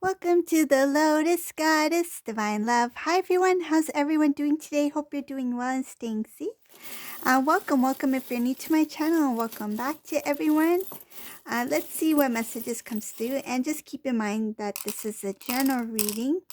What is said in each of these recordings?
Welcome to the Lotus Goddess Divine Love. Hi everyone, how's everyone doing today? Hope you're doing well and staying safe. Welcome if you're new to my channel. Welcome back to everyone. Let's see what messages comes through, and just keep in mind that this is a general reading.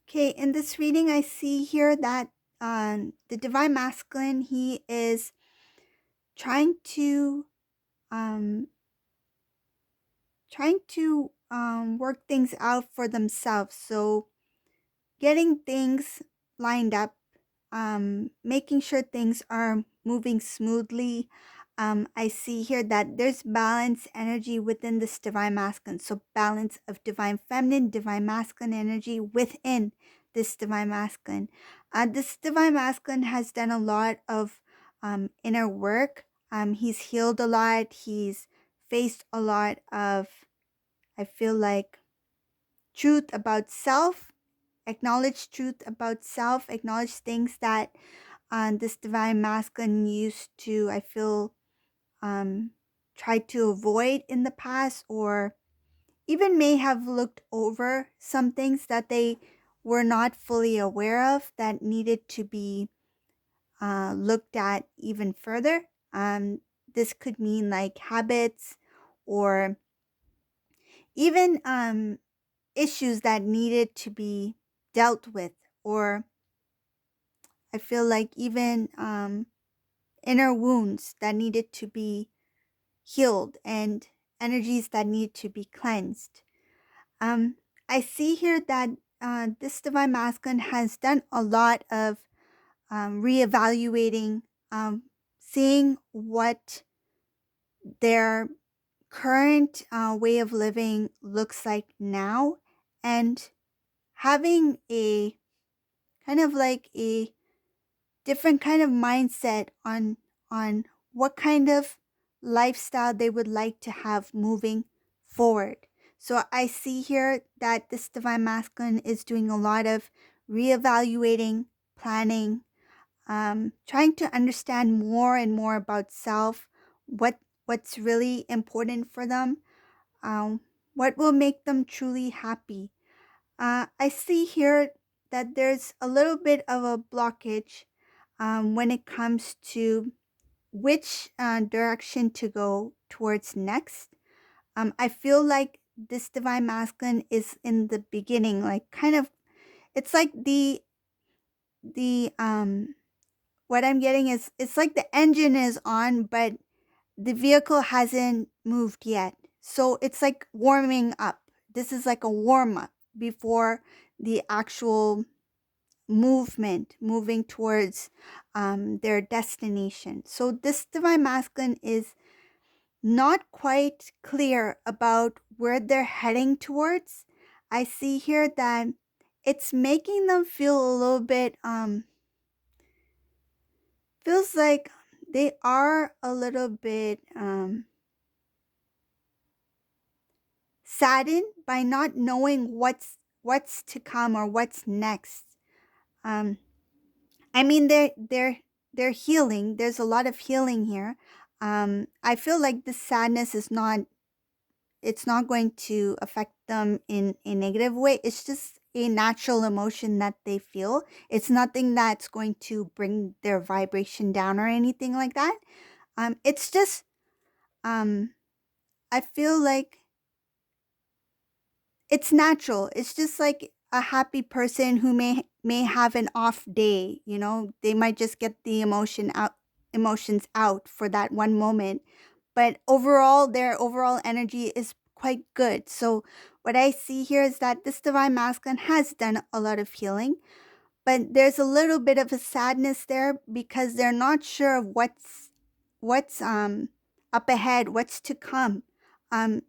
Okay, in this reading, I see here that the Divine Masculine, he is trying to um, work things out for themselves. So getting things lined up, making sure things are moving smoothly. I see here that there's balance energy within this divine masculine. So balance of divine feminine, divine masculine energy within this divine masculine. This divine masculine has done a lot of inner work. He's healed a lot. He's faced a lot of, I feel like, truth about self, acknowledge truth about self, acknowledge things that this divine masculine used to, I feel, try to avoid in the past, or even may have looked over some things that they were not fully aware of that needed to be looked at even further. This could mean like habits, or even issues that needed to be dealt with, or I feel like even inner wounds that needed to be healed, and energies that need to be cleansed. Um, I see here that this divine masculine has done a lot of reevaluating, seeing what their current way of living looks like now, and having a kind of like a different kind of mindset on what kind of lifestyle they would like to have moving forward. So I see here that this divine masculine is doing a lot of reevaluating, planning, trying to understand more and more about self, what's really important for them, what will make them truly happy. I see here that there's a little bit of a blockage when it comes to which direction to go towards next. I feel like this divine masculine is in the beginning, like kind of, it's like the what I'm getting is, it's like the engine is on, but the vehicle hasn't moved yet. So it's like warming up. This is like a warm up before the actual moving towards their destination. So this divine masculine is not quite clear about where they're heading towards. I see here that it's making them feel a little bit feels like they are a little bit saddened by not knowing what's to come or what's next. um I mean, they're healing. There's a lot of healing here. I feel like the sadness it's not going to affect them in a negative way. It's just a natural emotion that they feel. It's nothing that's going to bring their vibration down or anything like that. It's just um I feel like it's natural. It's just like a happy person who may have an off day, you know. They might just get the emotions out for that one moment. But overall their overall energy is quite good. So what I see here is that this divine masculine has done a lot of healing, but there's a little bit of a sadness there because they're not sure of what's up ahead, what's to come.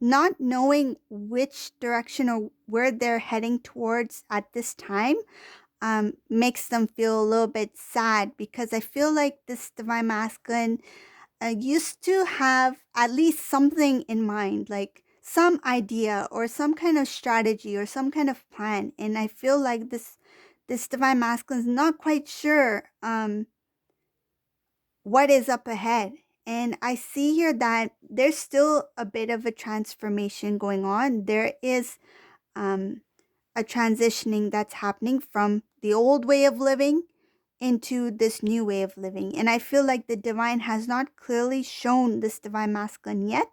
Not knowing which direction or where they're heading towards at this time makes them feel a little bit sad, because I feel like this divine masculine used to have at least something in mind, like some idea or some kind of strategy or some kind of plan. And I feel like this divine masculine is not quite sure what is up ahead. And I see here that there's still a bit of a transformation going on. There is um, a transitioning that's happening from the old way of living into this new way of living. And I feel like the divine has not clearly shown this divine masculine yet,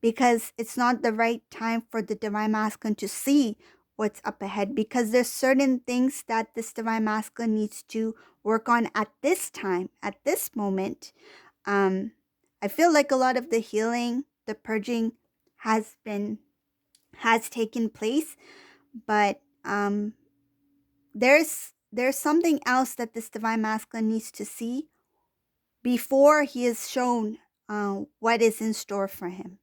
because it's not the right time for the divine masculine to see what's up ahead, because there's certain things that this divine masculine needs to work on at this time, at this moment. um I feel like a lot of the healing, the purging has been has taken place, but there's something else that this divine masculine needs to see before he is shown what is in store for him.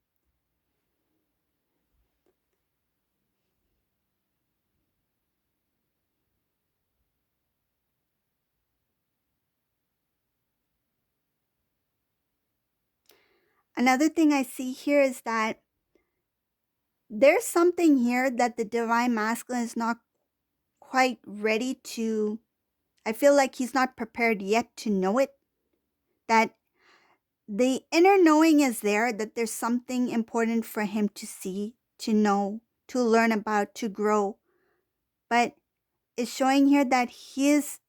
Another thing I see here is that there's something here that the divine masculine is not quite ready to. I feel like he's not prepared yet to know it. That the inner knowing is there, that there's something important for him to see, to know, to learn about, to grow. But it's showing here that he is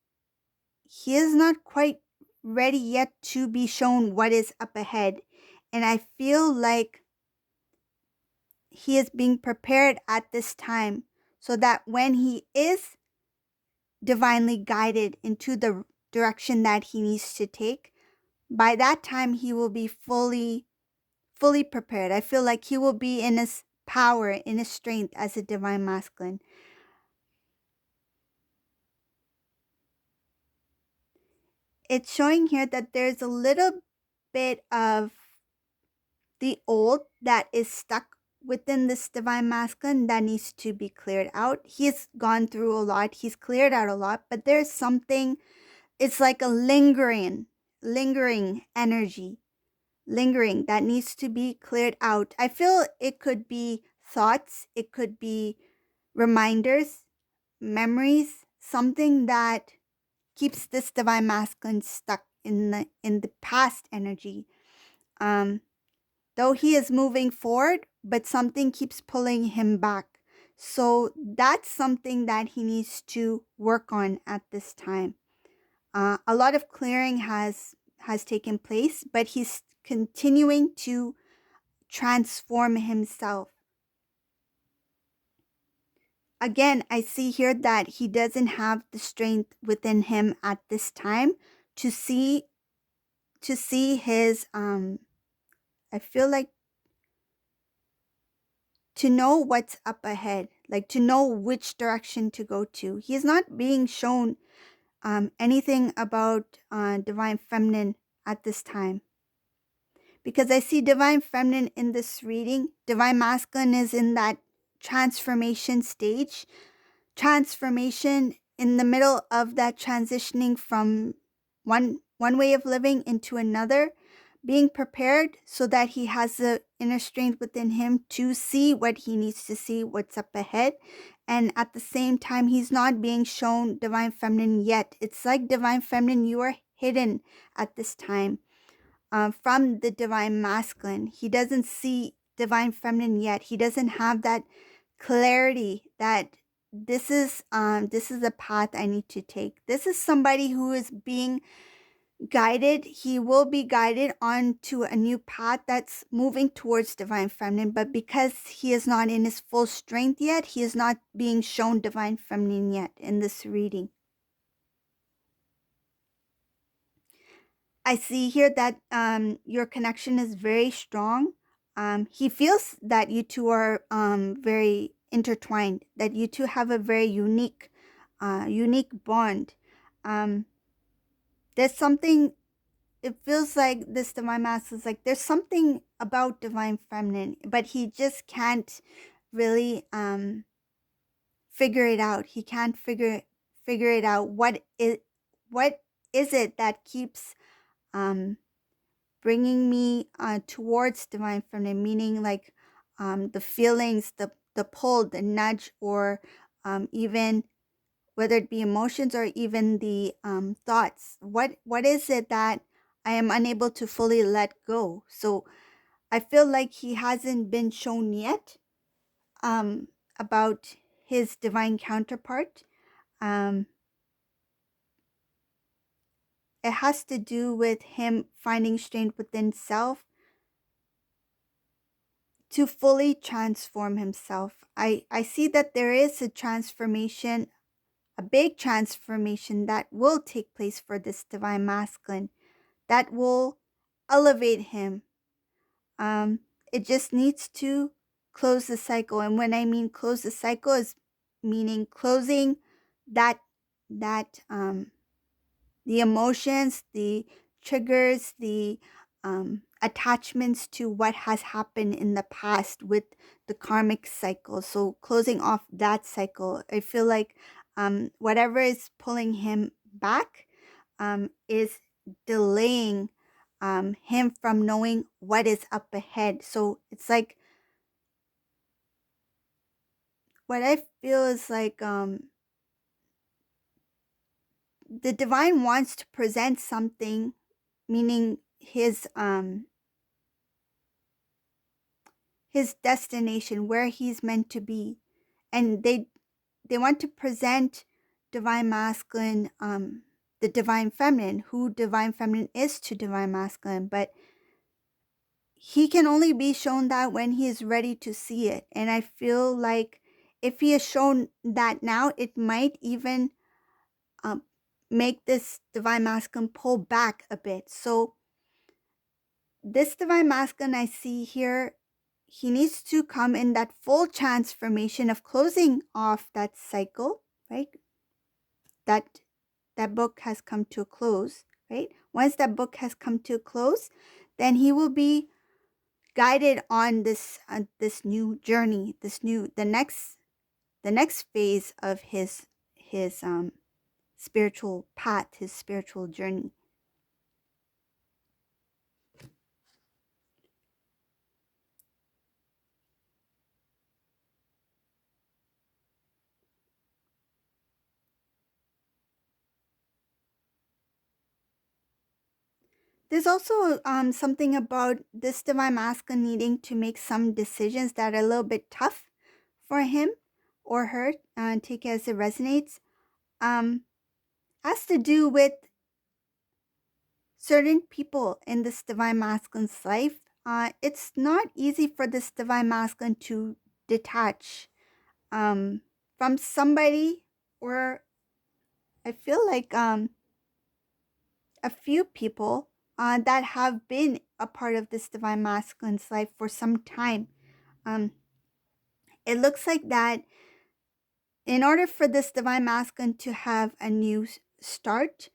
not quite ready yet to be shown what is up ahead. And I feel like he is being prepared at this time, so that when he is divinely guided into the direction that he needs to take, by that time he will be fully prepared. I feel like he will be in his power, in his strength as a divine masculine. It's showing here that there's a little bit of the old that is stuck within this divine masculine that needs to be cleared out. He's gone through a lot, he's cleared out a lot, but there's something, it's like a lingering energy, lingering, that needs to be cleared out. I feel it could be thoughts, it could be reminders, memories, something that keeps this divine masculine stuck in the past energy. Um, though he is moving forward, but something keeps pulling him back. So that's something that he needs to work on at this time. A lot of clearing has taken place, but he's continuing to transform himself. Again, I see here that he doesn't have the strength within him at this time to see his I feel like to know what's up ahead, like to know which direction to go to. He is not being shown anything about divine feminine at this time, because I see divine feminine in this reading. Divine masculine is in that transformation stage, transformation in the middle of that transitioning from one way of living into another, being prepared so that he has the inner strength within him to see what he needs to see, what's up ahead. And at the same time, he's not being shown divine feminine yet. It's like divine feminine, you are hidden at this time from the divine masculine. He doesn't see divine feminine yet. He doesn't have that clarity, that this is the path I need to take. This is somebody who is being guided. He will be guided onto a new path that's moving towards divine feminine, but because he is not in his full strength yet, he is not being shown divine feminine yet in this reading. I see here that your connection is very strong. He feels that you two are very intertwined, that you two have a very unique bond. Um, there's something, it feels like this divine master is like, there's something about divine feminine, but he just can't really figure it out. He can't figure it out. What is it that keeps um bringing me towards divine feminine, meaning like the feelings, the pull, the nudge, or even whether it be emotions or even the thoughts. What is it that I am unable to fully let go? So I feel like he hasn't been shown yet um, about his divine counterpart. Um, it has to do with him finding strength within self to fully transform himself. I see that there is a transformation, a big transformation that will take place for this divine masculine that will elevate him. Um, it just needs to close the cycle. And when I mean close the cycle is meaning closing that the emotions, the triggers, the attachments to what has happened in the past with the karmic cycle. So closing off that cycle, I feel like whatever is pulling him back is delaying him from knowing what is up ahead. So it's like what I feel is like the divine wants to present something, meaning his destination, where he's meant to be, and they want to present divine masculine, the divine feminine, who divine feminine is to divine masculine, but he can only be shown that when he is ready to see it. And I feel like if he is shown that now, it might even um, make this divine masculine pull back a bit. So this divine masculine I see here, he needs to come in that full transformation of closing off that cycle, right? That book has come to a close, right? Once that book has come to a close, then he will be guided on this new journey, the next phase of his spiritual path, his spiritual journey. There's also something about this divine masculine needing to make some decisions that are a little bit tough for him or her. Take it as it resonates. Has to do with certain people in this divine masculine's life. It's not easy for this divine masculine to detach from somebody, or I feel like a few people that have been a part of this divine masculine's life for some time. Um, it looks like that in order for this divine masculine to have a new start,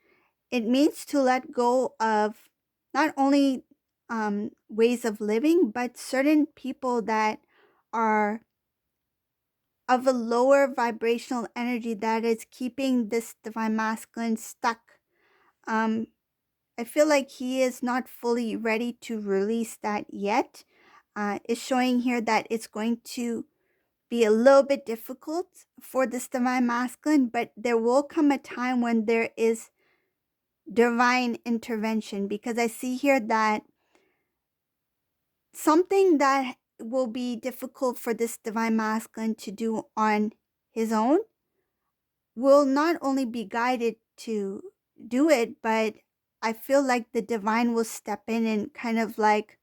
it means to let go of not only ways of living, but certain people that are of a lower vibrational energy that is keeping this divine masculine stuck. Um, I feel like he is not fully ready to release that yet. It's showing here that it's going to be a little bit difficult for this divine masculine, but there will come a time when there is divine intervention, because I see here that something that will be difficult for this divine masculine to do on his own, will not only be guided to do it, but I feel like the divine will step in and kind of like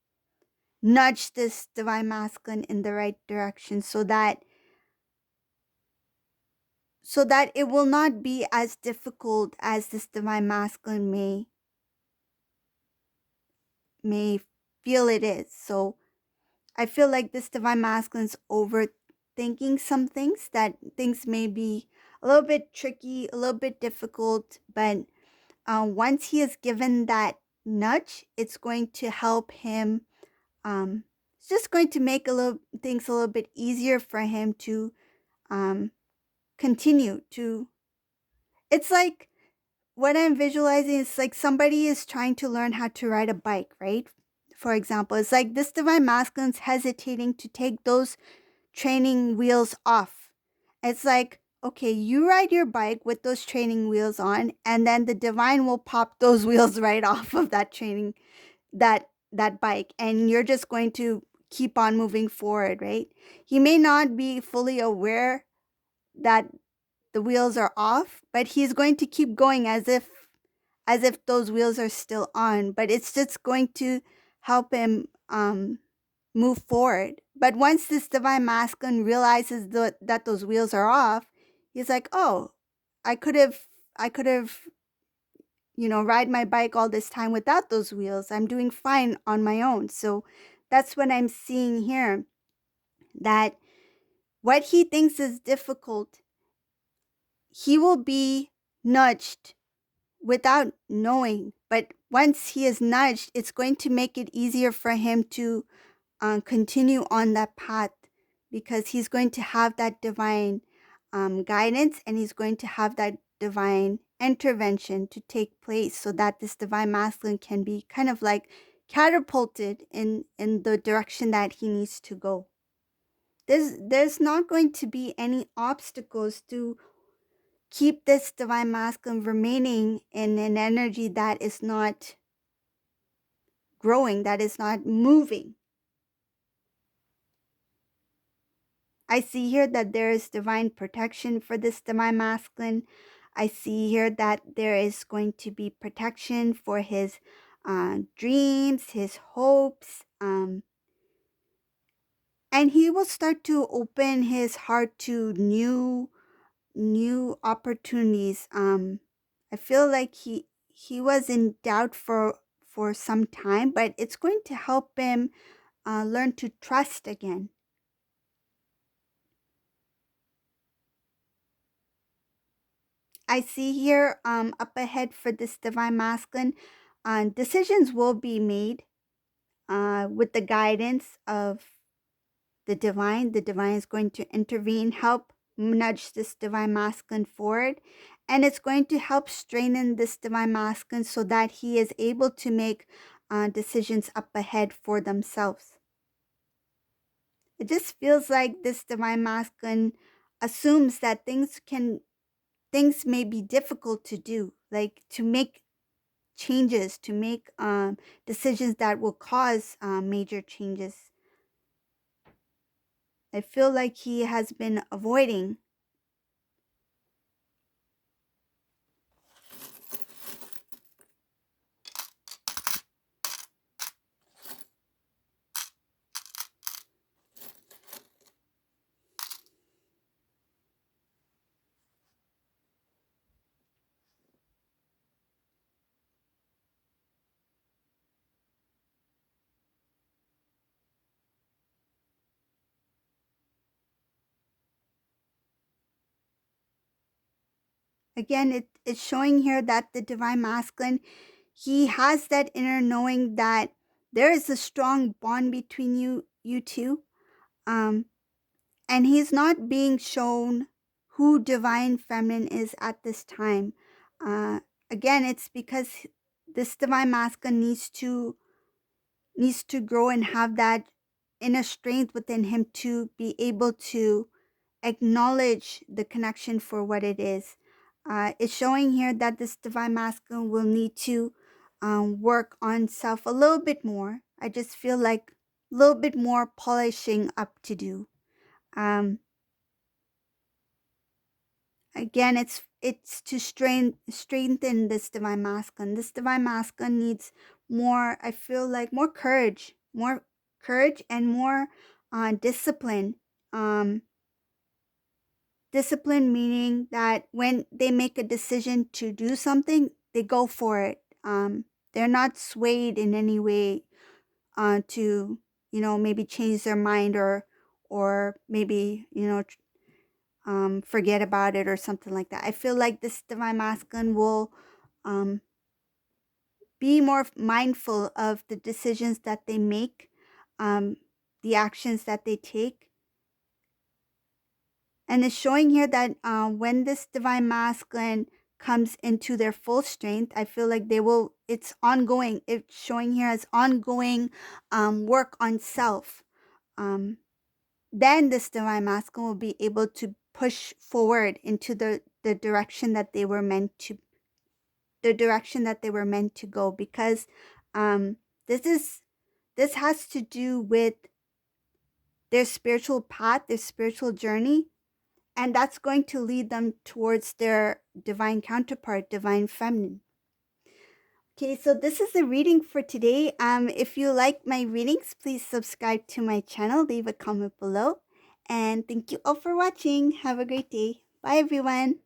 nudge this divine masculine in the right direction so that it will not be as difficult as this divine masculine may feel it is. So I feel like this divine masculine's overthinking some things, that things may be a little bit tricky, a little bit difficult, but once he is given that nudge, it's going to help him. It's just going to make things a little bit easier for him to um, continue to. It's like what I'm visualizing is like somebody is trying to learn how to ride a bike, right? For example, it's like this divine masculine's hesitating to take those training wheels off. It's like, okay, you ride your bike with those training wheels on, and then the divine will pop those wheels right off of that bike, and you're just going to keep on moving forward, right? He may not be fully aware that the wheels are off, but he's going to keep going as if those wheels are still on, but it's just going to help him move forward. But once this divine masculine realizes that those wheels are off, he's like, oh, I could have ride my bike all this time without those wheels. I'm doing fine on my own. So that's what I'm seeing here, that what he thinks is difficult, he will be nudged without knowing. But once he is nudged, it's going to make it easier for him to continue on that path, because he's going to have that divine guidance, and he's going to have that divine intervention to take place, so that this divine masculine can be kind of like catapulted in the direction that he needs to go. There's not going to be any obstacles to keep this divine masculine remaining in an energy that is not growing, that is not moving. I see here that there is divine protection for this divine masculine. I see here that there is going to be protection for his dreams, his hopes, and he will start to open his heart to new opportunities. I feel like he was in doubt for some time, but it's going to help him learn to trust again. I see here up ahead for this divine masculine, decisions will be made with the guidance of the divine. The divine is going to intervene, help nudge this divine masculine forward, and it's going to help strengthen this divine masculine so that he is able to make decisions up ahead for themselves. It just feels like this divine masculine assumes that things may be difficult to do, like to make changes, to make decisions that will cause major changes. I feel like he has been avoiding. Again, it's showing here that the divine masculine, he has that inner knowing that there is a strong bond between you two. Um, and he's not being shown who divine feminine is at this time. Uh, Again, it's because this divine masculine needs to grow and have that inner strength within him to be able to acknowledge the connection for what it is. It's showing here that this divine masculine will need to work on self a little bit more. I just feel like a little bit more polishing up to do. Um, again, it's to strengthen this divine masculine. This divine masculine needs more, I feel like, more courage and more discipline. um Discipline meaning that when they make a decision to do something, they go for it. They're not swayed in any way to, maybe change their mind, or maybe, forget about it or something like that. I feel like this divine masculine will um, be more mindful of the decisions that they make, um, the actions that they take. And it's showing here that when this divine masculine comes into their full strength, I feel like it's ongoing. It's showing here as ongoing work on self. Um, then this divine masculine will be able to push forward into the direction that they were meant to, go, because um, this is this has to do with their spiritual path, their spiritual journey, and that's going to lead them towards their divine counterpart, divine feminine. Okay, so this is the reading for today. If you like my readings, please subscribe to my channel, leave a comment below, and thank you all for watching. Have a great day. Bye, everyone.